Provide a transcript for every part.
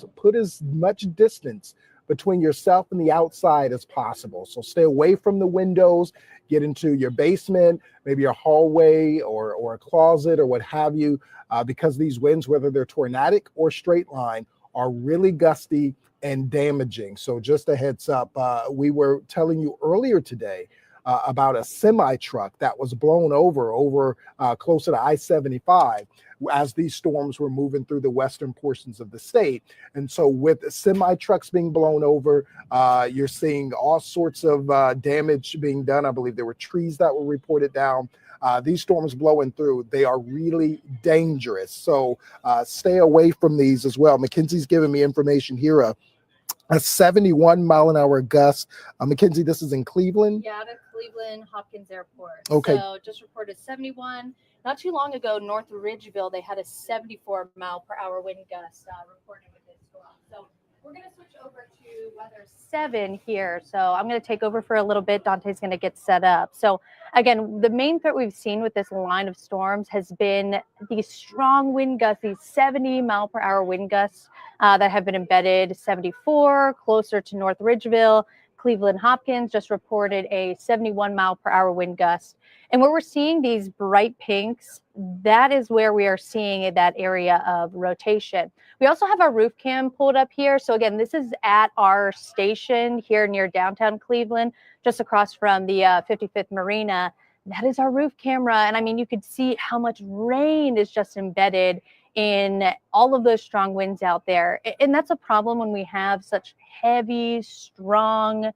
house. Put as much distance between yourself and the outside as possible. So stay away from the windows, get into your basement, maybe a hallway or a closet or what have you, because these winds, whether they're tornadic or straight line, are really gusty and damaging. So just a heads up, we were telling you earlier today about a semi truck that was blown over closer to I-75 as these storms were moving through the western portions of the state. And so with semi trucks being blown over, you're seeing all sorts of damage being done. I believe there were trees that were reported down. These storms blowing through, they are really dangerous. So stay away from these as well. Mackenzie's giving me information here, a 71-mile-an-hour gust. Mackenzie, this is in Cleveland? Yeah, that's Cleveland Hopkins Airport. Okay. So just reported 71. Not too long ago, North Ridgeville, they had a 74-mile-per-hour wind gust reported with this storm. So we're going to switch over to weather 7 here. So I'm going to take over for a little bit. Dante's going to get set up. So again, the main threat we've seen with this line of storms has been these strong wind gusts, these 70-mile-per-hour wind gusts that have been embedded. 74 closer to North Ridgeville. Cleveland Hopkins just reported a 71-mile-per-hour wind gust. And where we're seeing these bright pinks, that is where we are seeing that area of rotation. We also have our roof cam pulled up here. So again, this is at our station here near downtown Cleveland, just across from the 55th Marina. That is our roof camera. And I mean, you could see how much rain is just embedded in all of those strong winds out there. And that's a problem when we have such heavy, strong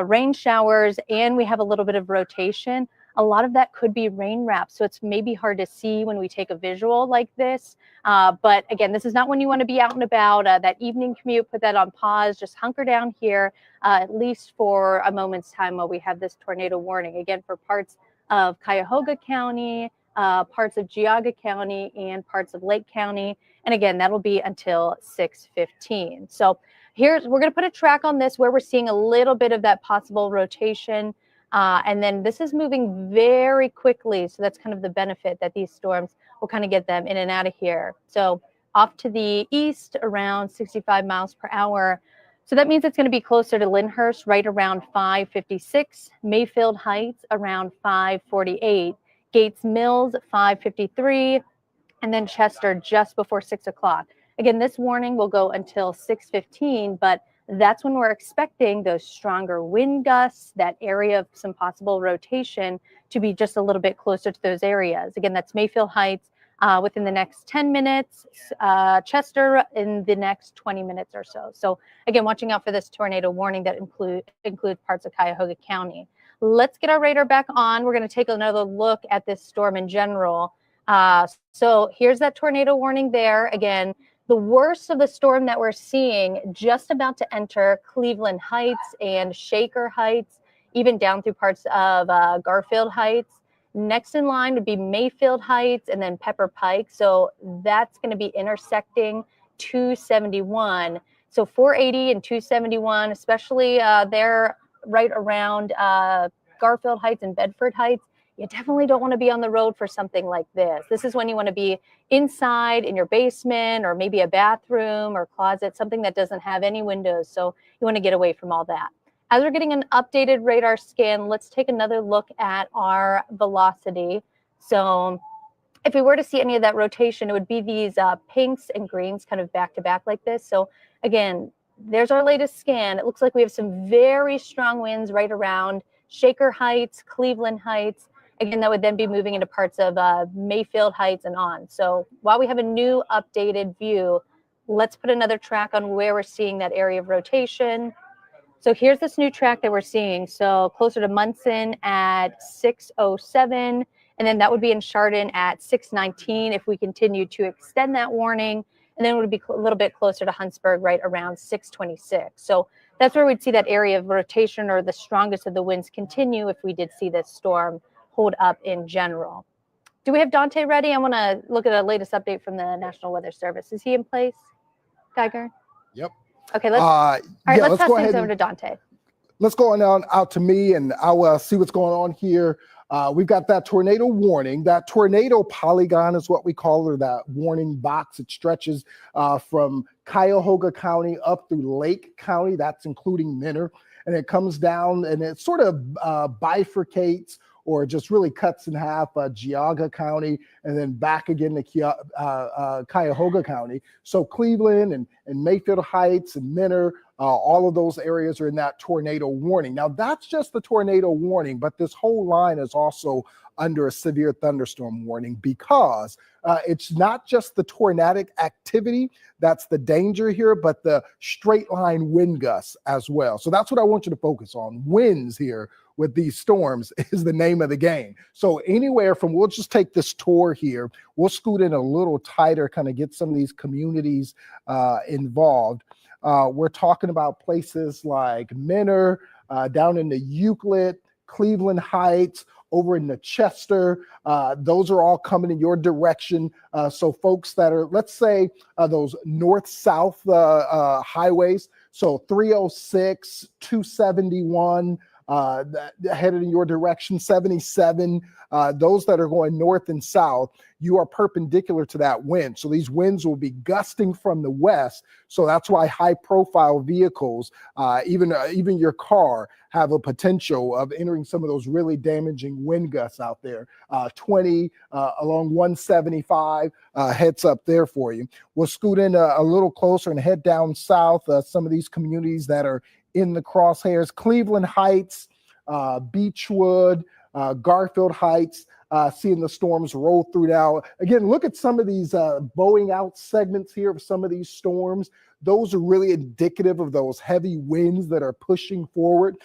rain showers and we have a little bit of rotation. A lot of that could be rain wraps. So it's maybe hard to see when we take a visual like this. But again, this is not when you want to be out and about. That evening commute, put that on pause, just hunker down here, at least for a moment's time while we have this tornado warning. Again, for parts of Cuyahoga County, parts of Geauga County, and parts of Lake County. And again, that'll be until 6:15. So we're going to put a track on this where we're seeing a little bit of that possible rotation. And then this is moving very quickly. So that's kind of the benefit that these storms will kind of get them in and out of here. So off to the east around 65 miles per hour. So that means it's going to be closer to Lyndhurst right around 5:56, Mayfield Heights around 5:48, Gates Mills 5:53, and then Chester just before 6 o'clock. Again, this warning will go until 6:15, but that's when we're expecting those stronger wind gusts, that area of some possible rotation to be just a little bit closer to those areas. Again, that's Mayfield Heights within the next 10 minutes, Chester in the next 20 minutes or so. So again, watching out for this tornado warning that includes parts of Cuyahoga County. Let's get our radar back on. We're going to take another look at this storm in general. So here's that tornado warning there. Again, the worst of the storm that we're seeing just about to enter Cleveland Heights and Shaker Heights, even down through parts of Garfield Heights. Next in line would be Mayfield Heights and then Pepper Pike. So that's going to be intersecting 271. So 480 and 271, especially there right around Garfield Heights and Bedford Heights. You definitely don't want to be on the road for something like this. This is when you want to be inside in your basement or maybe a bathroom or closet, something that doesn't have any windows. So you want to get away from all that. As we're getting an updated radar scan, let's take another look at our velocity. So if we were to see any of that rotation, it would be these pinks and greens kind of back to back like this. So again, there's our latest scan. It looks like we have some very strong winds right around Shaker Heights, Cleveland Heights. Again, that would then be moving into parts of Mayfield Heights and on. So while we have a new updated view, let's put another track on where we're seeing that area of rotation. So here's this new track that we're seeing. So closer to Munson at 6:07, and then that would be in Chardon at 6:19 if we continue to extend that warning. And then it would be a little bit closer to Huntsburg right around 6:26. So that's where we'd see that area of rotation or the strongest of the winds continue if we did see this storm hold up in general. Do we have Dante ready? I want to look at a latest update from the National Weather Service. Is he in place, Geiger? Yep. Okay, let's pass things over to Dante. Let's go on out to me, and I'll see what's going on here. We've got that tornado warning. That tornado polygon is what we call it, or that warning box. It stretches from Cuyahoga County up through Lake County. That's including Mentor. And it comes down and it sort of bifurcates or just really cuts in half Geauga County and then back again to Cuyahoga County. So Cleveland and Mayfield Heights and Mentor, all of those areas are in that tornado warning. Now, that's just the tornado warning, but this whole line is also under a severe thunderstorm warning because it's not just the tornadic activity that's the danger here, but the straight line wind gusts as well. So that's what I want you to focus on. Winds here with these storms is the name of the game. So anywhere from, we'll just take this tour here, we'll scoot in a little tighter, kind of get some of these communities involved. We're talking about places like Mentor, down in the Euclid, Cleveland Heights, over in the Chester. Those are all coming in your direction. So folks that are, let's say, those north-south highways, so 306, 271, headed in your direction, 77, those that are going north and south, you are perpendicular to that wind. So these winds will be gusting from the west. So that's why high profile vehicles, even your car, have a potential of entering some of those really damaging wind gusts out there. 20 along 175 heads up there for you. We'll scoot in a little closer and head down south. Some of these communities that are in the crosshairs: Cleveland Heights, Beechwood, Garfield Heights, seeing the storms roll through now. Again, look at some of these bowing out segments here of some of these storms. Those are really indicative of those heavy winds that are pushing forward.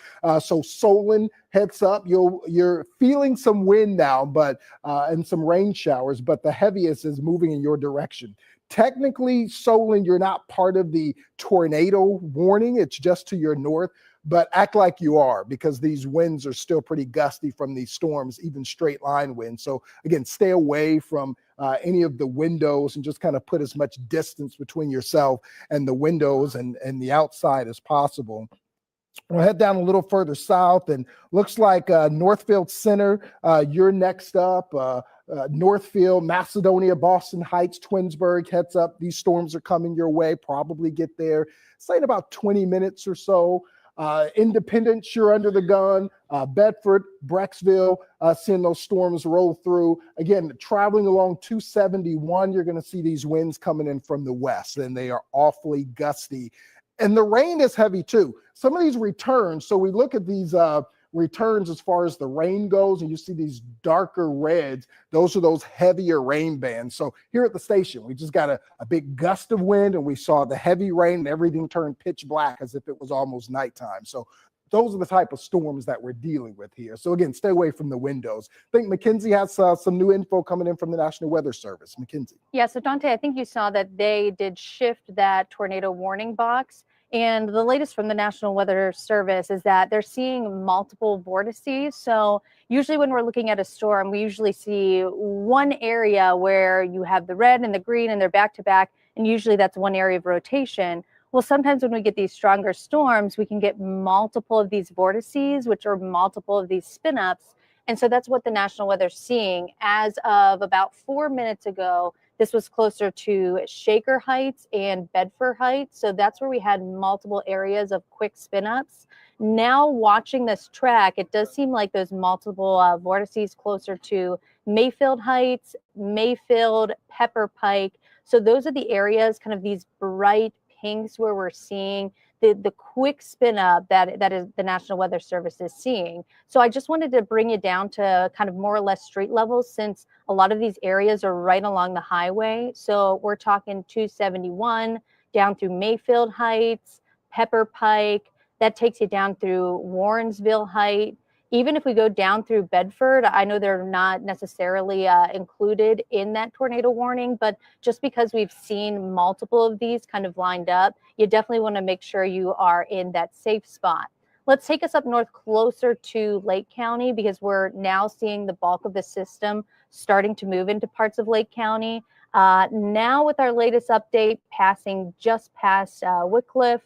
So Solon, heads up, you're feeling some wind now, but and some rain showers, but the heaviest is moving in your direction. Technically, Solon, you're not part of the tornado warning. It's just to your north, but act like you are because these winds are still pretty gusty from these storms, even straight line winds. So again, stay away from any of the windows and just kind of put as much distance between yourself and the windows and the outside as possible. We'll head down a little further south and looks like Northfield Center, you're next up. Northfield, Macedonia, Boston Heights, Twinsburg, heads up. These storms are coming your way. Probably get there, say in about 20 minutes or so. Independence, you're under the gun. Bedford, Brecksville, seeing those storms roll through. Again, traveling along 271, you're going to see these winds coming in from the west, and they are awfully gusty. And the rain is heavy too. Some of these returns, so we look at these returns as far as the rain goes, and you see these darker reds. Those are those heavier rain bands. So here at the station, we just got a big gust of wind, and we saw the heavy rain, and everything turned pitch black as if it was almost nighttime. So those are the type of storms that we're dealing with here. So again, stay away from the windows. I think Mackenzie has some new info coming in from the National Weather Service. Mackenzie. Yeah, so Dante, I think you saw that they did shift that tornado warning box. And the latest from the National Weather Service is that they're seeing multiple vortices. So usually when we're looking at a storm, we usually see one area where you have the red and the green and they're back to back. And usually that's one area of rotation. Well, sometimes when we get these stronger storms, we can get multiple of these vortices, which are multiple of these spin ups. And so that's what the National Weather's seeing. As of about 4 minutes ago, this was closer to Shaker Heights and Bedford Heights. So that's where we had multiple areas of quick spin ups. Now watching this track, it does seem like there's multiple vortices closer to Mayfield Heights, Mayfield, Pepper Pike. So those are the areas, kind of these bright pinks, where we're seeing the quick spin up that is the National Weather Service is seeing. So I just wanted to bring you down to kind of more or less street levels, since a lot of these areas are right along the highway. So we're talking 271 down through Mayfield Heights, Pepper Pike. That takes you down through Warrensville Heights. Even if we go down through Bedford, I know they're not necessarily included in that tornado warning, but just because we've seen multiple of these kind of lined up, you definitely want to make sure you are in that safe spot. Let's take us up north closer to Lake County, because we're now seeing the bulk of the system starting to move into parts of Lake County. Now with our latest update, passing just past Wickliffe,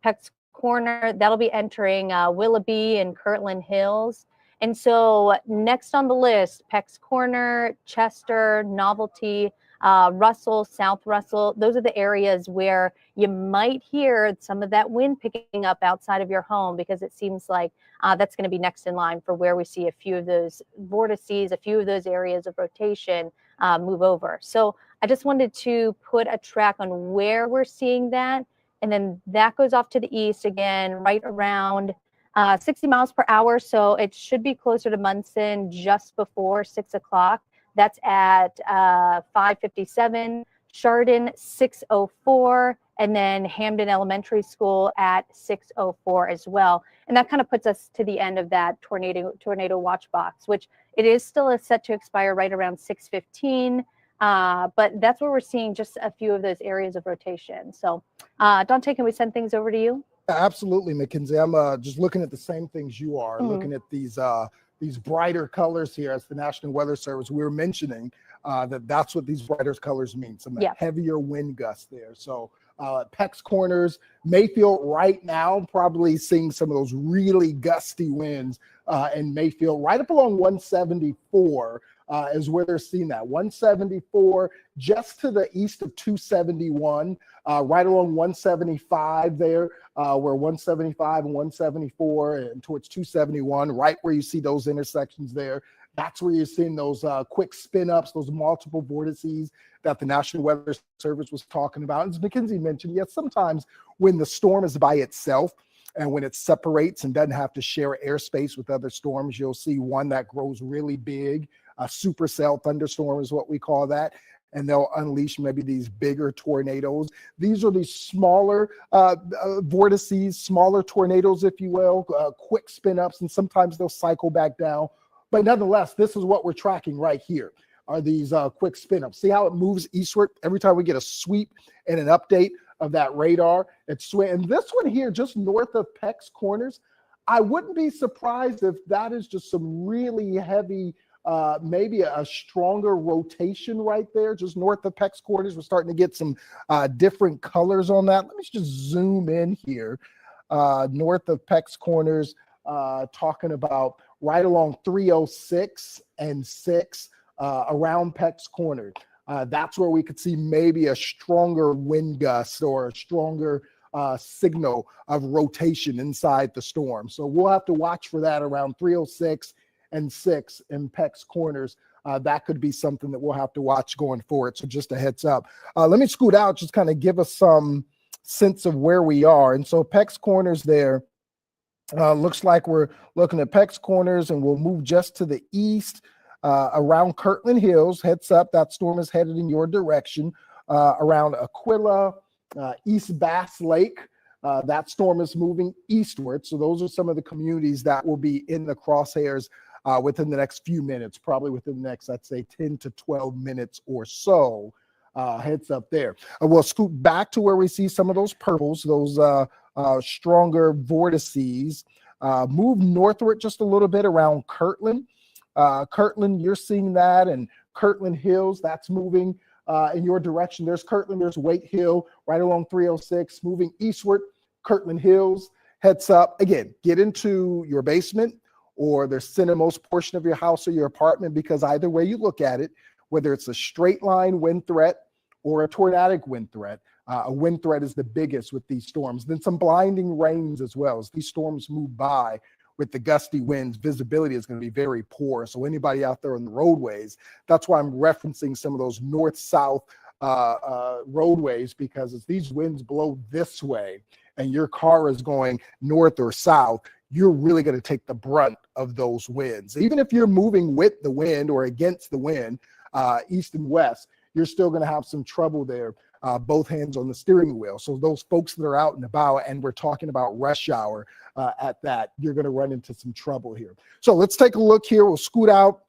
Peck's Corner, that'll be entering Willoughby and Kirtland Hills. And so next on the list, Peck's Corner, Chester, Novelty, Russell, South Russell, those are the areas where you might hear some of that wind picking up outside of your home, because it seems like that's going to be next in line for where we see a few of those vortices, a few of those areas of rotation move over. So I just wanted to put a track on where we're seeing that. And then that goes off to the east again, right around 60 miles per hour. So it should be closer to Munson just before 6 o'clock. That's at 5:57, Chardon 6:04, and then Hamden Elementary School at 6:04 as well. And that kind of puts us to the end of that tornado watch box, which it is still set to expire right around 6:15. But that's where we're seeing just a few of those areas of rotation. So Dante, can we send things over to you? Absolutely, Mackenzie. I'm just looking at the same things you are, looking at these brighter colors here. As the National Weather Service, we were mentioning that's what these brighter colors mean, some heavier wind gusts there. So Peck's Corners, Mayfield right now, probably seeing some of those really gusty winds in Mayfield, right up along 174 is where they're seeing that. 174 just to the east of 271, right along 175 there, where 175 and 174 and towards 271, right where you see those intersections there. That's where you're seeing those quick spin ups, those multiple vortices that the National Weather Service was talking about. As Mackenzie mentioned, yes, sometimes when the storm is by itself and when it separates and doesn't have to share airspace with other storms, you'll see one that grows really big. A supercell thunderstorm is what we call that. And they'll unleash maybe these bigger tornadoes. These are these smaller vortices, smaller tornadoes, if you will, quick spin ups, and sometimes they'll cycle back down. But nonetheless, this is what we're tracking right here, are these quick spin ups. See how it moves eastward every time we get a sweep and an update of that radar? And this one here, just north of Peck's Corners, I wouldn't be surprised if that is just some really heavy, maybe a stronger rotation right there, just north of Peck's Corners. We're starting to get some different colors on that. Let me just zoom in here. North of Peck's Corners, talking about right along 306 and 6 around Peck's Corner. That's where we could see maybe a stronger wind gust or a stronger signal of rotation inside the storm. So we'll have to watch for that around 306 and 6 in Peck's Corners. That could be something that we'll have to watch going forward. So just a heads up. Let me scoot out, just kind of give us some sense of where we are. And so Peck's Corners there, looks like we're looking at Peck's Corners, and we'll move just to the east around Kirtland Hills. Heads up, that storm is headed in your direction. Around Aquila, East Bass Lake, that storm is moving eastward. So those are some of the communities that will be in the crosshairs within the next few minutes, probably within the next, I'd say 10 to 12 minutes or so. Heads up there. We'll scoot back to where we see some of those purples, those stronger vortices. Move northward just a little bit around Kirtland. Kirtland, you're seeing that, and Kirtland Hills, that's moving in your direction. There's Kirtland, there's Waite Hill, right along 306, moving eastward. Kirtland Hills, heads up. Again, get into your basement or the centermost portion of your house or your apartment, because either way you look at it, whether it's a straight line wind threat or a tornadic wind threat, a wind threat is the biggest with these storms. Then some blinding rains as well. As these storms move by with the gusty winds, visibility is going to be very poor. So anybody out there on the roadways, that's why I'm referencing some of those north-south roadways, because as these winds blow this way and your car is going north or south, you're really going to take the brunt of those winds. Even if you're moving with the wind or against the wind, east and west, you're still going to have some trouble there, both hands on the steering wheel. So those folks that are out and about, and we're talking about rush hour at that, you're going to run into some trouble here. So let's take a look here. We'll scoot out,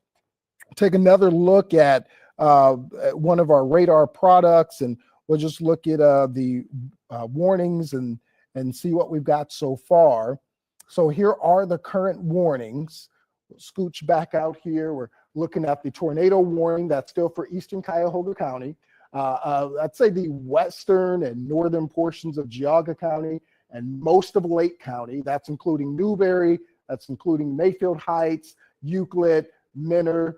take another look at one of our radar products, and we'll just look at the warnings and see what we've got so far. So here are the current warnings. We'll scooch back out here. We're looking at the tornado warning that's still for eastern Cuyahoga County. I'd say the western and northern portions of Geauga County and most of Lake County. That's including Newberry, that's including Mayfield Heights, Euclid, Menor,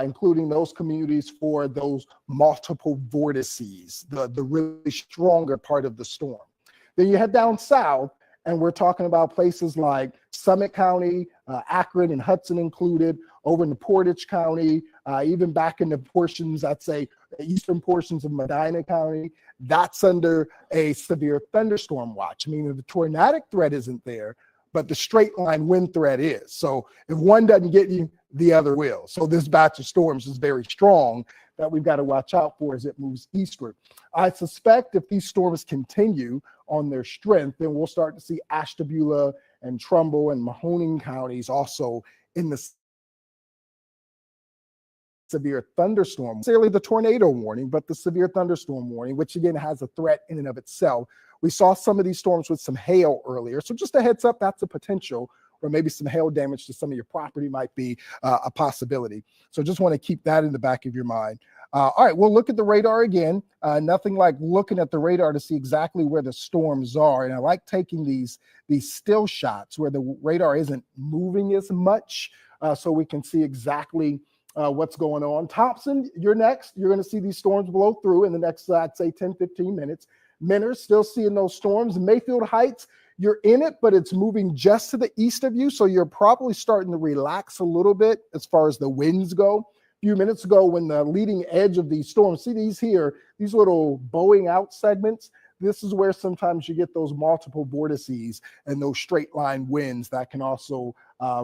including those communities for those multiple vortices, the really stronger part of the storm. Then you head down south, and we're talking about places like Summit County, Akron and Hudson included, over in the Portage County, even back in the portions, I'd say, the eastern portions of Medina County. That's under a severe thunderstorm watch, meaning the tornadic threat isn't there, but the straight line wind threat is. So if one doesn't get you, the other will. So this batch of storms is very strong that we've got to watch out for as it moves eastward. I suspect if these storms continue on their strength, then we'll start to see Ashtabula and Trumbull and Mahoning counties also in the severe thunderstorm, necessarily the tornado warning, but the severe thunderstorm warning, which again has a threat in and of itself. We saw some of these storms with some hail earlier. So just a heads up, that's a potential, or maybe some hail damage to some of your property might be a possibility. So just want to keep that in the back of your mind. All right, we'll look at the radar again. Nothing like looking at the radar to see exactly where the storms are. And I like taking these still shots where the radar isn't moving as much, so we can see exactly what's going on. Thompson, you're next. You're going to see these storms blow through in the next, I'd say, 10, 15 minutes. Menor, still seeing those storms. Mayfield Heights, you're in it, but it's moving just to the east of you, so you're probably starting to relax a little bit as far as the winds go. A few minutes ago, when the leading edge of these storms, see these here, these little bowing out segments, this is where sometimes you get those multiple vortices and those straight line winds that can also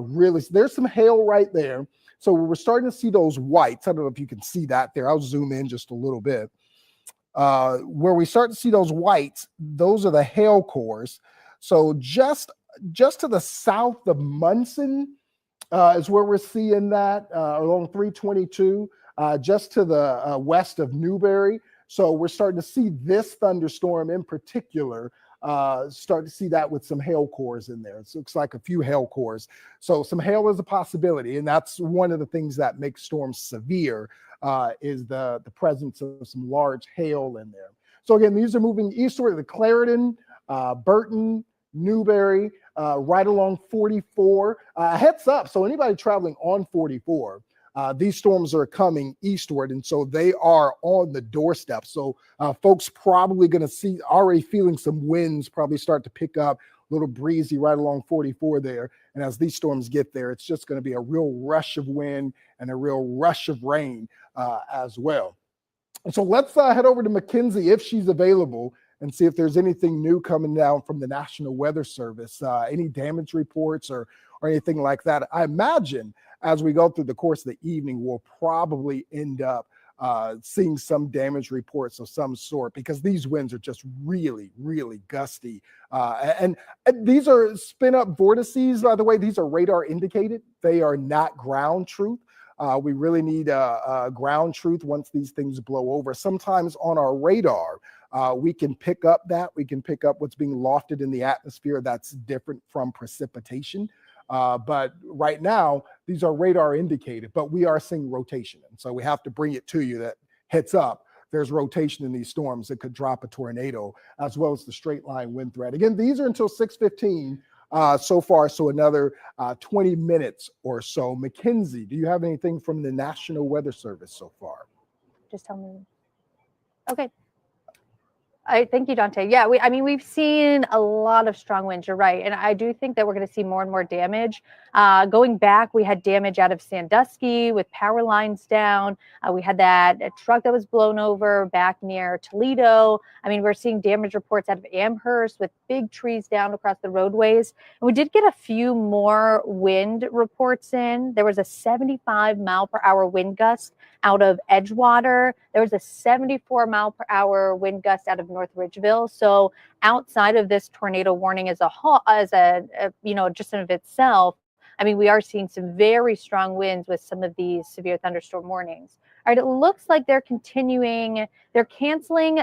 really, there's some hail right there. So we're starting to see those whites. I don't know if you can see that there. I'll zoom in just a little bit. Where we start to see those whites, those are the hail cores. So just to the south of Munson is where we're seeing that along 322, just to the west of Newberry. So we're starting to see this thunderstorm in particular, start to see that with some hail cores in there. It looks like a few hail cores. So some hail is a possibility, and that's one of the things that makes storms severe, is the presence of some large hail in there. So again, these are moving eastward to Clarendon, Burton, Newberry, right along 44. Heads up, so anybody traveling on 44, these storms are coming eastward, and so they are on the doorstep. So folks probably going to see, already feeling some winds probably start to pick up, a little breezy right along 44 there. And as these storms get there, it's just going to be a real rush of wind and a real rush of rain as well. And so let's head over to Mackenzie if she's available and see if there's anything new coming down from the National Weather Service, any damage reports or anything like that. I imagine as we go through the course of the evening, we'll probably end up seeing some damage reports of some sort, because these winds are just really, really gusty. And these are spin up vortices, by the way. These are radar indicated. They are not ground truth. We really need ground truth once these things blow over. Sometimes on our radar, we can pick up that. We can pick up what's being lofted in the atmosphere that's different from precipitation. But right now, these are radar indicated, but we are seeing rotation. And so we have to bring it to you that heads up, there's rotation in these storms that could drop a tornado, as well as the straight line wind threat. Again, these are until 6:15 so far, so another 20 minutes or so. Mackenzie, do you have anything from the National Weather Service so far? Just tell me. Okay. Thank you, Dante. Yeah, we've seen a lot of strong winds. You're right, and I do think that we're going to see more and more damage. Going back, we had damage out of Sandusky with power lines down. We had that truck that was blown over back near Toledo. We're seeing damage reports out of Amherst with big trees down across the roadways. And we did get a few more wind reports in. There was a 75-mile-per-hour wind gust out of Edgewater. There was a 74-mile-per-hour wind gust out of North Ridgeville. So outside of this tornado warning as a whole, just in of itself, we are seeing some very strong winds with some of these severe thunderstorm warnings. All right, it looks like they're canceling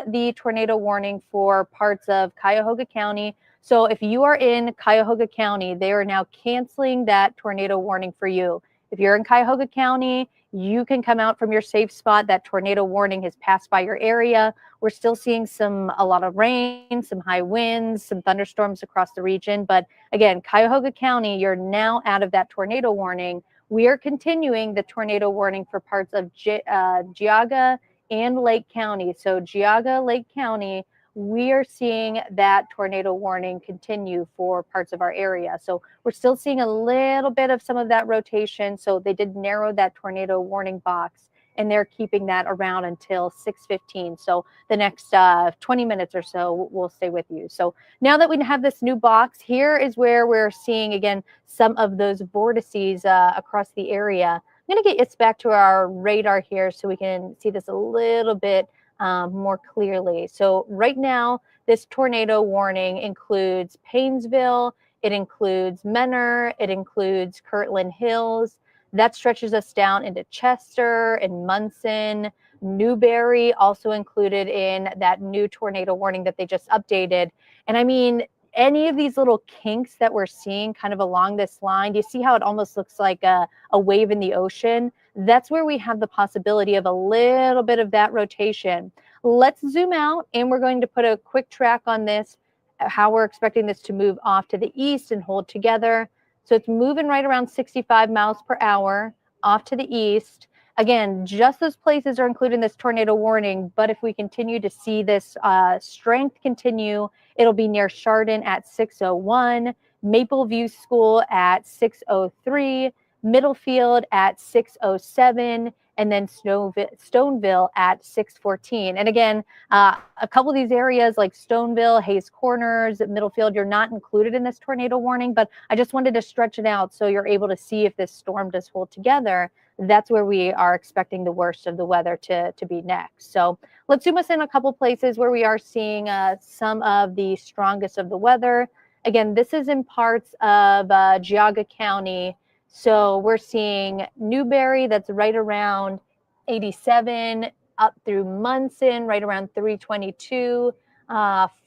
the tornado warning for parts of Cuyahoga County. So if you are in Cuyahoga County, they are now canceling that tornado warning for you. If you're in Cuyahoga County, you can come out from your safe spot. That tornado warning has passed by your area. We're still seeing a lot of rain, some high winds, some thunderstorms across the region. But again, Cuyahoga County, you're now out of that tornado warning. we are continuing the tornado warning for parts of Geauga and Lake County. So Geauga, Lake County, we are seeing that tornado warning continue for parts of our area. So we're still seeing a little bit of some of that rotation. So they did narrow that tornado warning box, and they're keeping that around until 6:15. So the next 20 minutes or so will stay with you. So now that we have this new box, here is where we're seeing, again, some of those vortices across the area. I'm going to get us back to our radar here so we can see this a little bit more clearly. So right now, this tornado warning includes Paynesville, it includes Menor, it includes Kirtland Hills. That stretches us down into Chester and Munson. Newberry also included in that new tornado warning that they just updated. And I mean, any of these little kinks that we're seeing kind of along this line, do you see how it almost looks like a wave in the ocean? That's where we have the possibility of a little bit of that rotation. Let's zoom out, and we're going to put a quick track on this, how we're expecting this to move off to the east and hold together. So it's moving right around 65 miles per hour off to the east. Again, just those places are included in this tornado warning, but if we continue to see this strength continue, it'll be near Chardon at 6:01, Maple View School at 6:03, Middlefield at 6:07, and then Stoneville at 6:14. And again, a couple of these areas like Stoneville, Hayes Corners, Middlefield, you're not included in this tornado warning, but I just wanted to stretch it out so you're able to see if this storm does hold together. That's where we are expecting the worst of the weather to be next. So let's zoom us in a couple places where we are seeing some of the strongest of the weather. Again, this is in parts of Geauga County. So we're seeing Newberry, that's right around 87, up through Munson, right around 322,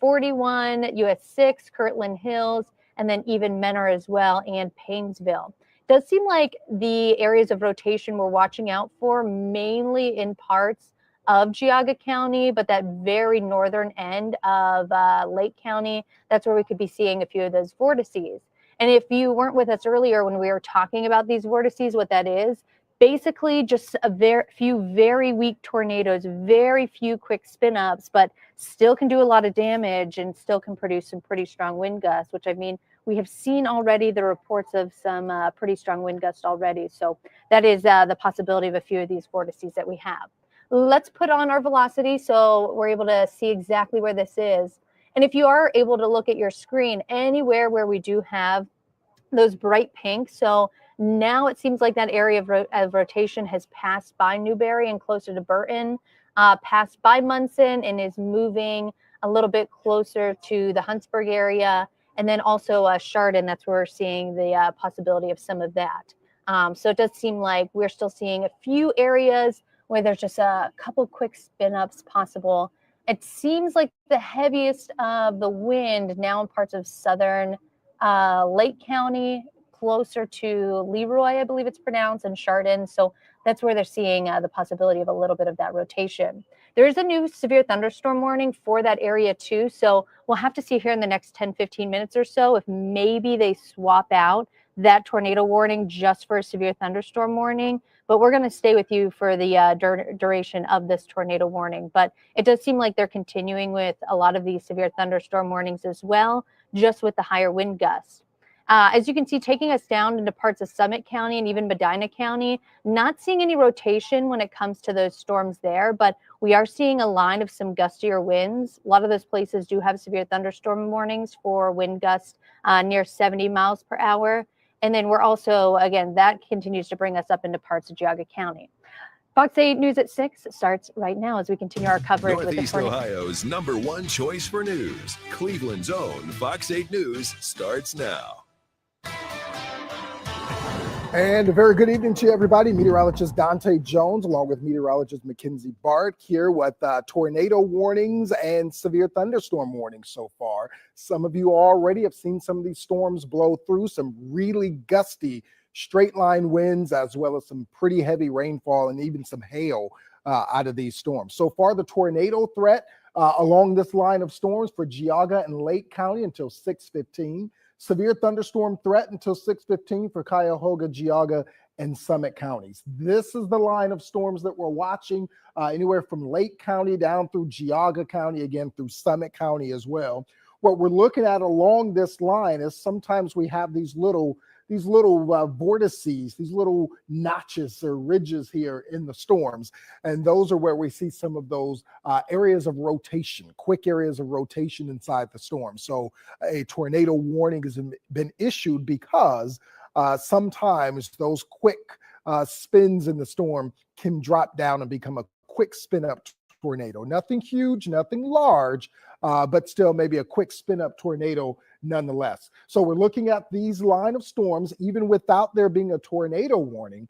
41, US 6, Kirtland Hills, and then even Menor as well, and Paynesville. Does seem like the areas of rotation we're watching out for mainly in parts of Geauga County, but that very northern end of Lake County, that's where we could be seeing a few of those vortices. And if you weren't with us earlier when we were talking about these vortices, what that is, basically just a few very weak tornadoes, very few quick spin ups, but still can do a lot of damage and still can produce some pretty strong wind gusts, which I mean, we have seen already the reports of some pretty strong wind gusts already. So that is the possibility of a few of these vortices that we have. Let's put on our velocity so we're able to see exactly where this is. And if you are able to look at your screen anywhere where we do have those bright pinks, so now it seems like that area of rotation has passed by Newberry and closer to Burton, passed by Munson, and is moving a little bit closer to the Huntsburg area. And then also Chardon, that's where we're seeing the possibility of some of that. So it does seem like we're still seeing a few areas where there's just a couple quick spin-ups possible. It seems like the heaviest of the wind now in parts of southern Lake County, closer to Leroy, I believe it's pronounced, and Chardon. So that's where they're seeing the possibility of a little bit of that rotation. There is a new severe thunderstorm warning for that area too. So we'll have to see here in the next 10, 15 minutes or so if maybe they swap out that tornado warning just for a severe thunderstorm warning. But we're going to stay with you for the duration of this tornado warning. But it does seem like they're continuing with a lot of these severe thunderstorm warnings as well, just with the higher wind gusts. As you can see, taking us down into parts of Summit County and even Medina County, not seeing any rotation when it comes to those storms there, but we are seeing a line of some gustier winds. A lot of those places do have severe thunderstorm warnings for wind gusts near 70 miles per hour. And then we're also, again, that continues to bring us up into parts of Geauga County. Fox 8 News at 6 starts right now as we continue our coverage Northeast with the Ohio's #1 choice for news. Cleveland's own Fox 8 News starts now. And a very good evening to everybody. Meteorologist Dante Jones, along with meteorologist Mackenzie Bart, here with tornado warnings and severe thunderstorm warnings so far. Some of you already have seen some of these storms blow through, some really gusty straight line winds, as well as some pretty heavy rainfall and even some hail out of these storms. So far, the tornado threat along this line of storms for Geauga and Lake County until 6:15. Severe thunderstorm threat until 6:15 for Cuyahoga, Geauga, and Summit counties. This is the line of storms that we're watching, anywhere from Lake County down through Geauga County, again through Summit County as well. What we're looking at along this line is sometimes we have these little vortices, these little notches or ridges here in the storms. And those are where we see some of those areas of rotation, quick areas of rotation inside the storm. So a tornado warning has been issued because sometimes those quick spins in the storm can drop down and become a quick spin up tornado. Nothing huge, nothing large, but still maybe a quick spin up tornado nonetheless. So we're looking at these line of storms, even without there being a tornado warning.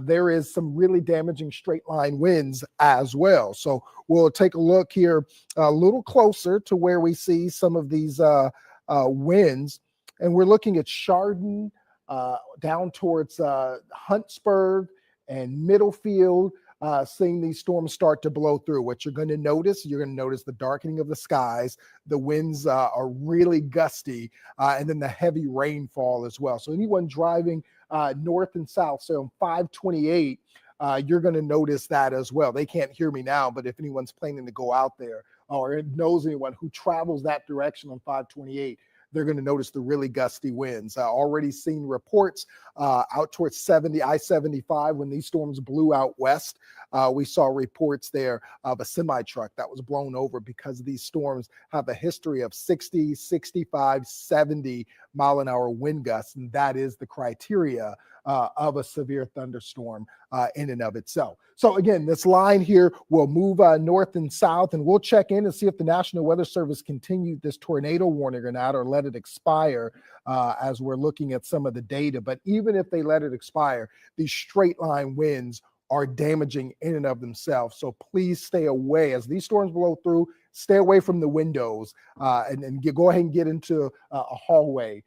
There is some really damaging straight line winds as well. So we'll take a look here a little closer to where we see some of these winds. And we're looking at Chardon down towards Huntsburg and Middlefield. Seeing these storms start to blow through. What you're going to notice the darkening of the skies. The winds are really gusty, and then the heavy rainfall as well. So anyone driving north and south, so on 528, you're going to notice that as well. They can't hear me now, but if anyone's planning to go out there or knows anyone who travels that direction on 528, they're going to notice the really gusty winds. Already seen reports out towards I-75 when these storms blew out west. We saw reports there of a semi-truck that was blown over because these storms have a history of 60, 65, 70 mile an hour wind gusts. And that is the criteria of a severe thunderstorm in and of itself. So again, this line here will move north and south, and we'll check in and see if the National Weather Service continued this tornado warning or not, or let it expire as we're looking at some of the data. But even if they let it expire, these straight line winds are damaging in and of themselves. So please stay away as these storms blow through. Stay away from the windows and go ahead and get into a hallway.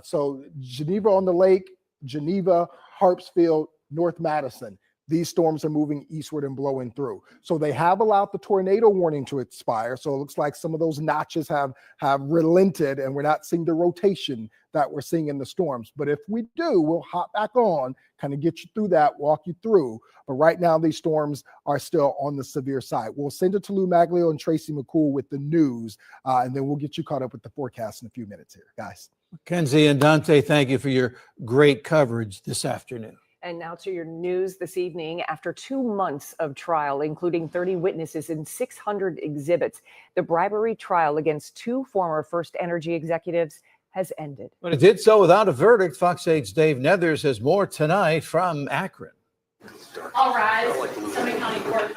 So Geneva on the Lake, Geneva, Harpsfield, North Madison. These storms are moving eastward and blowing through. So they have allowed the tornado warning to expire. So it looks like some of those notches have relented, and we're not seeing the rotation that we're seeing in the storms. But if we do, we'll hop back on, kind of get you through that, walk you through. But right now, these storms are still on the severe side. We'll send it to Lou Maglio and Tracy McCool with the news, and then we'll get you caught up with the forecast in a few minutes here, guys. Kenzie and Dante, thank you for your great coverage this afternoon. And now to your news this evening. After 2 months of trial, including 30 witnesses and 600 exhibits, the bribery trial against 2 former First Energy executives has ended. But it did so without a verdict. Fox 8's Dave Nethers has more tonight from Akron. All rise. Summit County Court.